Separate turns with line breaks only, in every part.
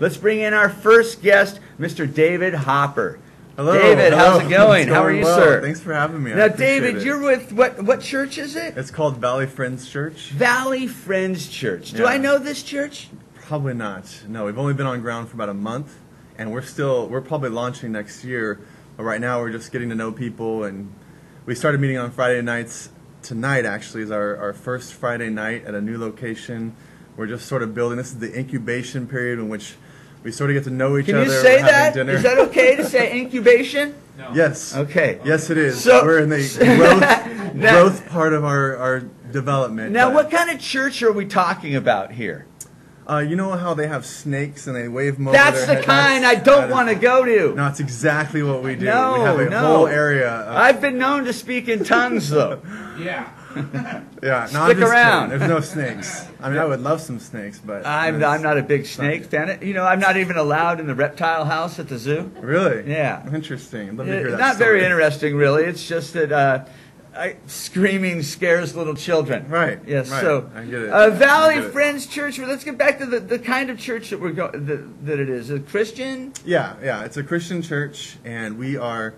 Let's bring in our first guest, Mr. David Hopper.
Hello.
David,
hello.
how's it going? How are you,
well.
sir?
Thanks for having me.
Now, David, you're with what church is it?
It's called Valley Friends Church.
Valley Friends Church. Do
Yeah.
I know this church?
Probably not. No, we've only been on ground for about a month, and we're probably launching next year. But right now, we're just getting to know people, and we started meeting on Friday nights. Tonight, actually, is our first Friday night at a new location. We're just sort of building. This is the incubation period in which we sort of get to know each other.
Can you say
having
that?
dinner.
Is that okay to say incubation?
No. Yes.
Okay.
Yes, it is.
So,
we're in the growth part of our development.
Now, what kind of church are we talking about here?
You know how they have snakes and they wave them over
That's
their
the
head?
kind I don't want to go to.
No, it's exactly what we do.
No,
we have a
no.
whole area.
I've been known to speak in tongues, though.
Yeah.
Yeah, no,
Stick
I'm just
around.
kidding. There's no snakes. I mean, I would love some snakes, but
I'm not a big snake fan. You know, I'm not even allowed in the reptile house at the zoo.
Really?
Yeah.
Interesting. I'd love to hear that
Not
story.
very interesting, really. It's just that screaming scares little children.
Right.
Yes.
Right.
So,
I get it.
Valley
I get it.
Friends Church. Well, let's get back to the kind of church that we're that it is. A Christian.
Yeah. It's a Christian church, and we are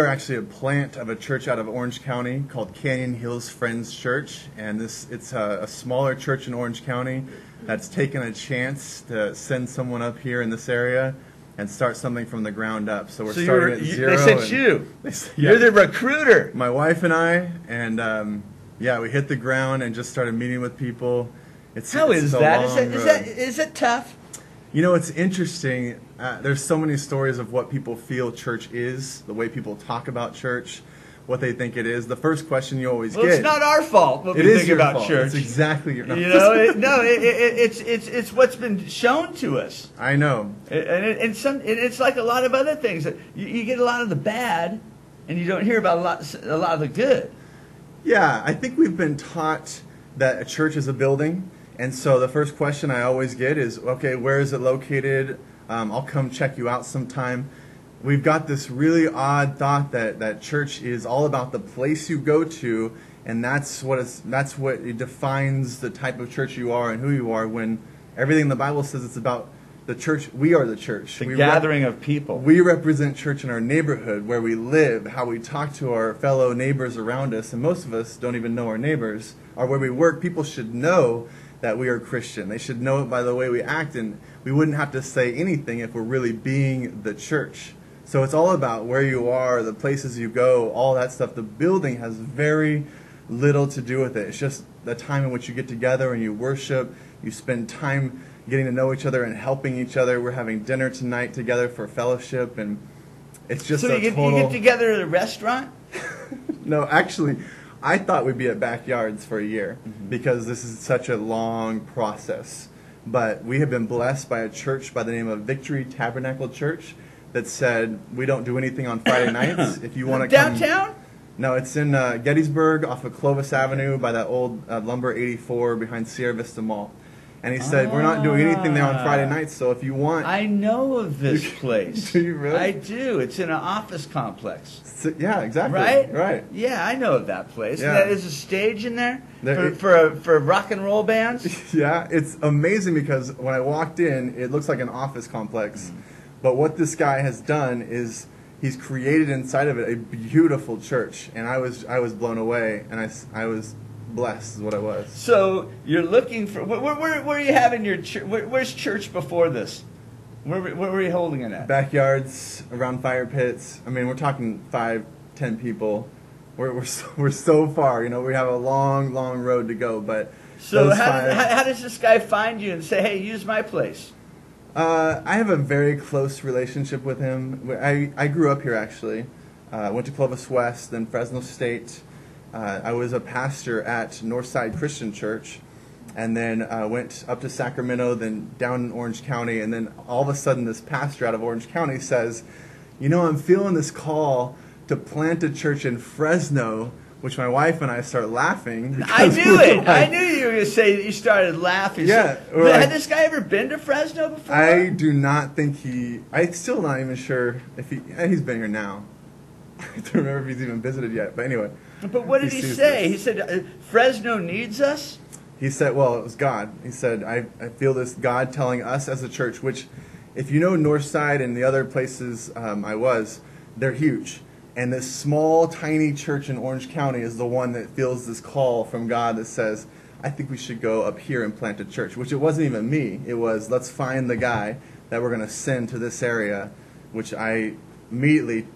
actually a plant of a church out of Orange County called Canyon Hills Friends Church, and it's a smaller church in Orange County that's taken a chance to send someone up here in this area and start something from the ground up. So we're starting at zero.
They sent you.
Yeah.
You're the recruiter.
My wife and I, and we hit the ground and just started meeting with people.
How is that?
Road.
Is it tough?
You know, it's interesting. There's so many stories of what people feel church is, the way people talk about church, what they think it is. The first question you always get.
It's not our fault what we think
your
about
fault.
church.
It's exactly your fault.
You know, it's what's been shown to us.
I know.
And it's like a lot of other things. That you get a lot of the bad, and you don't hear about a lot of the good.
Yeah, I think we've been taught that a church is a building. And so the first question I always get is, okay, where is it located? I'll come check you out sometime. We've got this really odd thought that church is all about the place you go to, and that's what it defines the type of church you are and who you are, when everything in the Bible says it's about the church. We are the church.
The gathering of people.
We represent church in our neighborhood, where we live, how we talk to our fellow neighbors around us, and most of us don't even know our neighbors, or where we work. People should know that we are Christian. They should know it by the way we act, and we wouldn't have to say anything if we're really being the church. So it's all about where you are, the places you go, all that stuff. The building has very little to do with it. It's just the time in which you get together and you worship, you spend time getting to know each other and helping each other. We're having dinner tonight together for fellowship, and it's just
you get together at a restaurant?
No, actually, I thought we'd be at backyards for a year because this is such a long process. But we have been blessed by a church by the name of Victory Tabernacle Church that said, we don't do anything on Friday nights. If you want to come
downtown?
No, it's in Gettysburg off of Clovis Avenue by that old Lumber 84 behind Sierra Vista Mall. And he said, we're not doing anything there on Friday nights, so if you want...
I know of this place.
Do you really?
I do. It's in an office complex.
Yeah, exactly.
Right?
Right.
Yeah, I know of that place.
Yeah.
That is a stage in there
There-
for rock and roll bands?
Yeah, it's amazing because when I walked in, it looks like an office complex. But what this guy has done is he's created inside of it a beautiful church. And I was blown away, and I was blessed is what I was.
So you're looking for... Where are you having your church? Where's church before this? Where were you holding it at?
Backyards, around fire pits. I mean, we're talking 5-10 people. We're so far. You know, we have a long road to go. But
so how does this guy find you and say, "Hey, use my place"?
I have a very close relationship with him. I grew up here actually. Went to Clovis West, then Fresno State. I was a pastor at Northside Christian Church. And then went up to Sacramento, then down in Orange County, and then all of a sudden this pastor out of Orange County says, you know, I'm feeling this call to plant a church in Fresno, which my wife and I start laughing.
I knew it. I knew you were going to say that you started laughing.
Yeah.
So, had this guy ever been to Fresno before?
I do not think I'm still not even sure if he's been here now. I don't remember if he's even visited yet, but anyway.
But what did he say? He said, Fresno needs us?
He said, well, it was God. He said, I feel this God telling us as a church, which if you know Northside and the other places they're huge. And this small, tiny church in Orange County is the one that feels this call from God that says, I think we should go up here and plant a church, which it wasn't even me. It was, let's find the guy that we're going to send to this area, which I immediately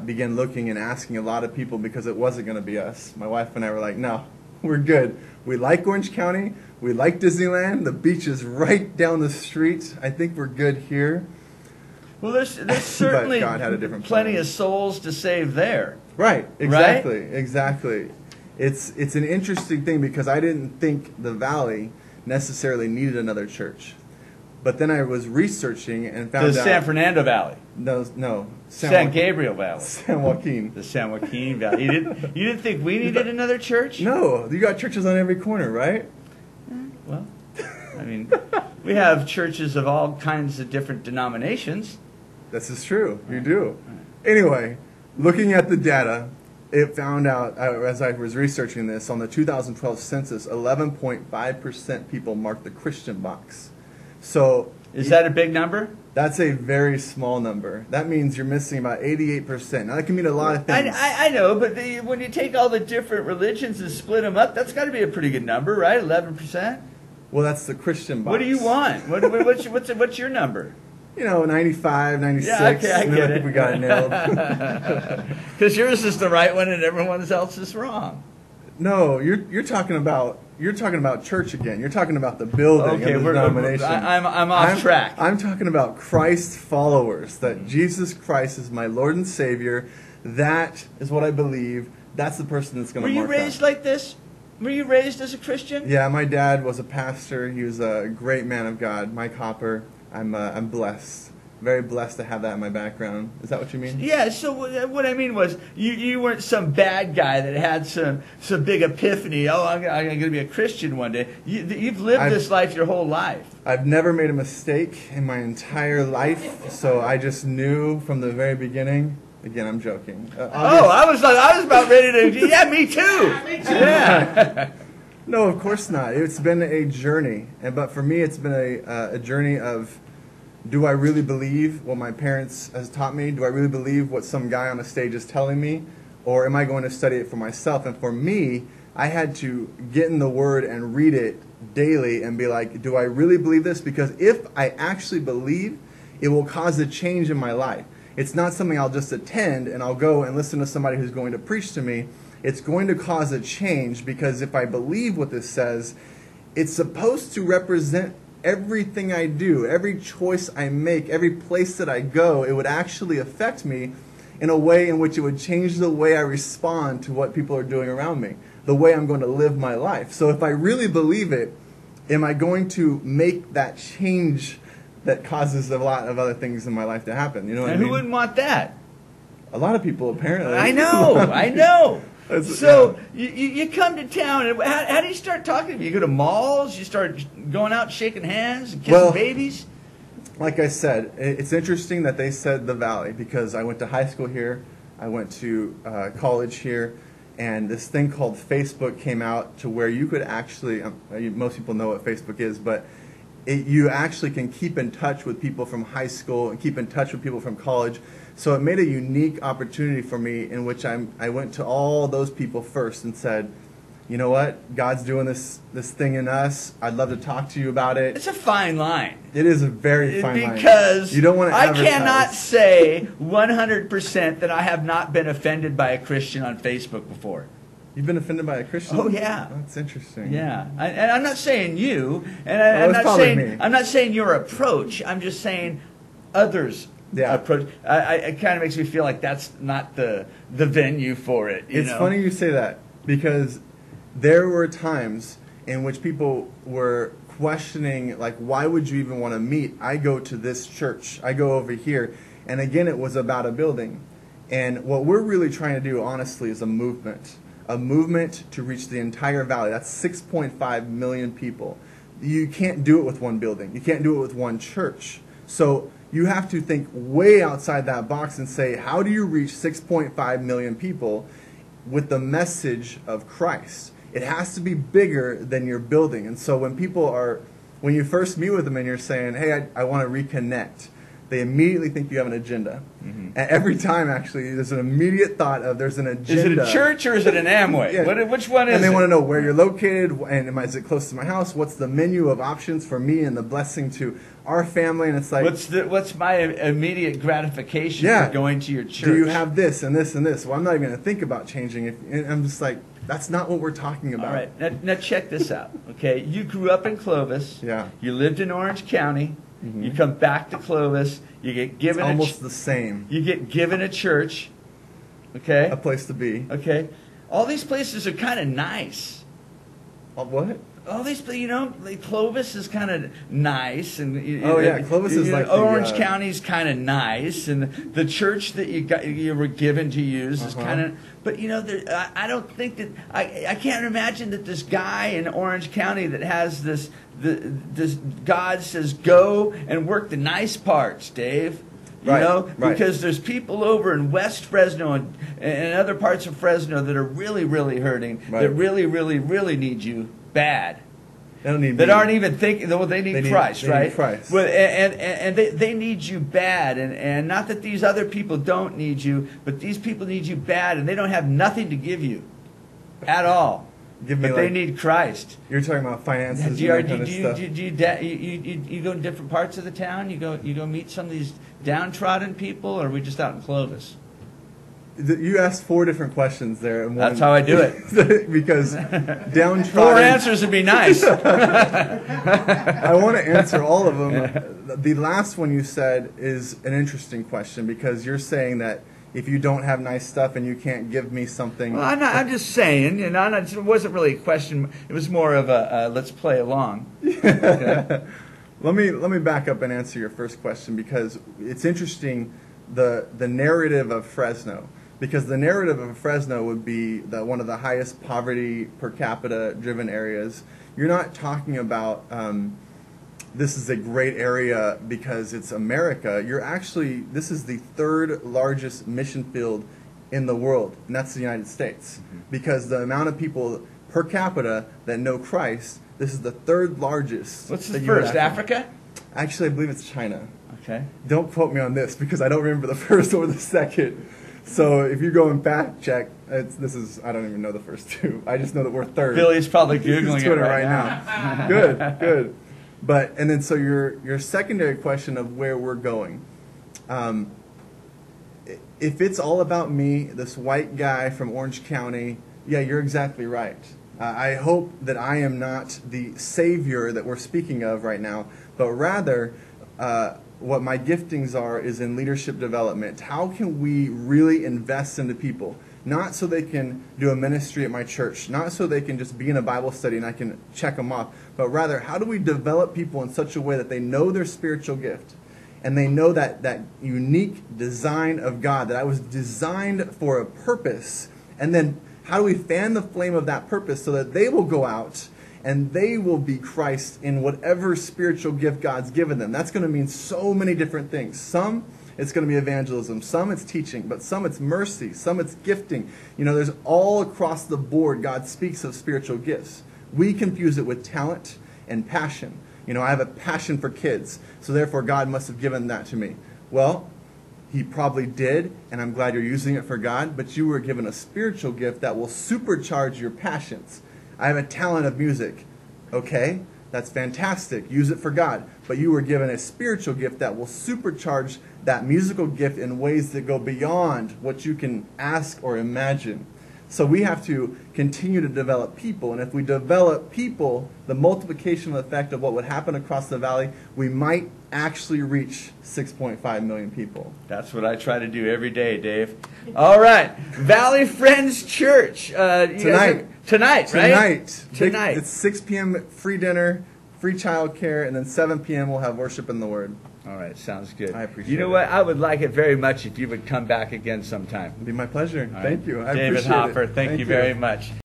began looking and asking a lot of people because it wasn't going to be us. My wife and I were like, no, we're good. We like Orange County. We like Disneyland. The beach is right down the street. I think we're good here.
Well, there's certainly
God had a different
plenty
plan.
of souls to save there.
Right, exactly, exactly. It's an interesting thing because I didn't think the Valley necessarily needed another church. But then I was researching and found out...
The San Fernando Valley.
No.
San Gabriel Valley.
San Joaquin.
The San Joaquin Valley. You didn't think we needed another church?
No, you got churches on every corner, right?
Well, I mean, we have churches of all kinds of different denominations.
This is true. You do. Anyway, looking at the data, it found out, as I was researching this, on the 2012 census, 11.5% people marked the Christian box. So,
is that a big number?
That's a very small number. That means you're missing about 88%. Now, that can mean a lot of things.
I know, but when you take all the different religions and split them up, that's got to be a pretty good number, right? 11%?
Well, that's the Christian box.
What do you want? What's your number?
95, 96.
Yeah, okay, I get it.
We got it nailed.
Because yours is the right one and everyone else is wrong.
No, you're talking about church again. You're talking about the building and the denomination.
I'm off track.
I'm talking about Christ followers. That Jesus Christ is my Lord and Savior. That is what I believe. That's the person that's going to mark that.
Were you raised like this? Were you raised as a Christian?
Yeah, my dad was a pastor. He was a great man of God. Mike Hopper. I'm blessed. Very blessed to have that in my background. Is that what you mean?
Yeah, so what I mean was you weren't some bad guy that had some big epiphany. Oh, I'm going to be a Christian one day. You've lived this life your whole life.
I've never made a mistake in my entire life, so I just knew from the very beginning. Again, I'm joking.
I was about ready to. Yeah, me too. Yeah, me too. Yeah.
No, of course not. It's been a journey, but for me, it's been a journey of, do I really believe what my parents has taught me? Do I really believe what some guy on a stage is telling me? Or am I going to study it for myself? And for me, I had to get in the Word and read it daily and be like, do I really believe this? Because if I actually believe, it will cause a change in my life. It's not something I'll just attend and I'll go and listen to somebody who's going to preach to me. It's going to cause a change because if I believe what this says, it's supposed to represent everything I do, every choice I make, every place that I go. It would actually affect me in a way in which it would change the way I respond to what people are doing around me, the way I'm going to live my life. So if I really believe it, am I going to make that change that causes a lot of other things in my life to happen? You know what I mean?
And who wouldn't want that?
A lot of people, apparently.
I know. So you come to town, and how do you start talking to people? You go to malls, you start going out shaking hands and kissing babies?
Like I said, it's interesting that they said the Valley because I went to high school here, I went to college here, and this thing called Facebook came out to where you could actually, most people know what Facebook is, but you actually can keep in touch with people from high school and keep in touch with people from college. So it made a unique opportunity for me in which I went to all those people first and said, you know what, God's doing this thing in us. I'd love to talk to you about it.
It's a fine line.
It is a very fine line.
Because
you don't want to
I cannot say 100% that I have not been offended by a Christian on Facebook before.
You've been offended by a Christian?
Oh, yeah.
That's interesting.
Yeah. And I'm not saying you, and I'm not saying your approach. I'm just saying others' approach. It kind of makes me feel like that's not the venue for it.
It's funny you say that because there were times in which people were questioning, like, why would you even want to meet? I go to this church. I go over here. And again, it was about a building. And what we're really trying to do, honestly, is a movement to reach the entire valley. That's 6.5 million people. You can't do it with one building. You can't do it with one church. So you have to think way outside that box and say, how do you reach 6.5 million people with the message of Christ? it has to be bigger than your building. And so when you first meet with them and you're saying, hey, I want to reconnect, they immediately think you have an agenda. Mm-hmm. And every time, actually, there's an immediate thought of there's an agenda.
Is it a church or is it an Amway?
Yeah.
Which one is it?
And they want to know where you're located, and is it close to my house? What's the menu of options for me and the blessing to our family? And it's like,
what's my immediate gratification for going to your church?
Do you have this and this and this? Well, I'm not even going to think about changing it. And I'm just like, that's not what we're talking about.
All right. Now check this out, okay? You grew up in Clovis.
Yeah.
You lived in Orange County. Mm-hmm. You come back to Clovis. You get given
almost the same.
You get given a church, okay?
A place to be.
Okay. All these places are kind of nice.
What?
All these, like Clovis is kind of nice, and
Clovis is like
Orange County's kind of nice, and the church that you were given to use is kind of. But I don't think that I can't imagine that this guy in Orange County that has this God says go and work the nice parts, Dave. Because there's people over in West Fresno and other parts of Fresno that are really, really hurting, that really, really, really need you bad.
They don't need
that
me.
Aren't even thinking. Well, they need Christ, right?
Need Christ.
Well, and they need you bad, and not that these other people don't need you, but these people need you bad, and they don't have nothing to give you, at all. They need Christ.
You're talking about finances.
Do you go to different parts of the town? You go meet some of these downtrodden people, or are we just out in Clovis?
You asked 4 different questions there. And
that's how I do it.
Because downtrodden...
4 answers would be nice.
I want to answer all of them. The last one you said is an interesting question, because you're saying that if you don't have nice stuff and you can't give me something...
Well, I'm just saying, it wasn't really a question. It was more of a let's play along. Okay?
Let me back up and answer your first question, because it's interesting, the narrative of Fresno. Because the narrative of Fresno would be one of the highest poverty per capita driven areas. You're not talking about this is a great area because it's America. This is the 3rd largest mission field in the world, and that's the United States. Mm-hmm. Because the amount of people per capita that know Christ, this is the 3rd largest.
What's the first, Africa?
Actually, I believe it's China.
Okay.
Don't quote me on this, because I don't remember the first or the second. So if you go and fact check, I don't even know the first 2. I just know that we're 3rd.
Billy's probably Googling it
right now. Good. And then so your secondary question of where we're going. If it's all about me, this white guy from Orange County, yeah, you're exactly right. I hope that I am not the savior that we're speaking of right now, but rather what my giftings are is in leadership development. How can we really invest into people? Not so they can do a ministry at my church, not so they can just be in a Bible study and I can check them off, but rather, how do we develop people in such a way that they know their spiritual gift and they know that unique design of God, that I was designed for a purpose, and then how do we fan the flame of that purpose so that they will go out and they will be Christ in whatever spiritual gift God's given them? That's going to mean so many different things. Some, it's going to be evangelism. Some, it's teaching. But some, it's mercy. Some, it's gifting. There's all across the board, God speaks of spiritual gifts. We confuse it with talent and passion. I have a passion for kids, so therefore God must have given that to me. Well, He probably did, and I'm glad you're using it for God, but you were given a spiritual gift that will supercharge your passions. I have a talent of music. Okay, that's fantastic. Use it for God. But you were given a spiritual gift that will supercharge that musical gift in ways that go beyond what you can ask or imagine. So we have to continue to develop people. And if we develop people, the multiplication effect of what would happen across the valley, we might actually reach 6.5 million people.
That's what I try to do every day, Dave. All right. Valley Friends Church. Tonight, right? Tonight.
It's 6 p.m. free dinner, free child care, and then 7 p.m. we'll have worship in the Word.
All right, sounds good.
I appreciate it.
You know what? I would like it very much if you would come back again sometime.
It'd be my pleasure.
All
Thank
right.
you. I
David
appreciate
Hopper,
it.
thank you very much.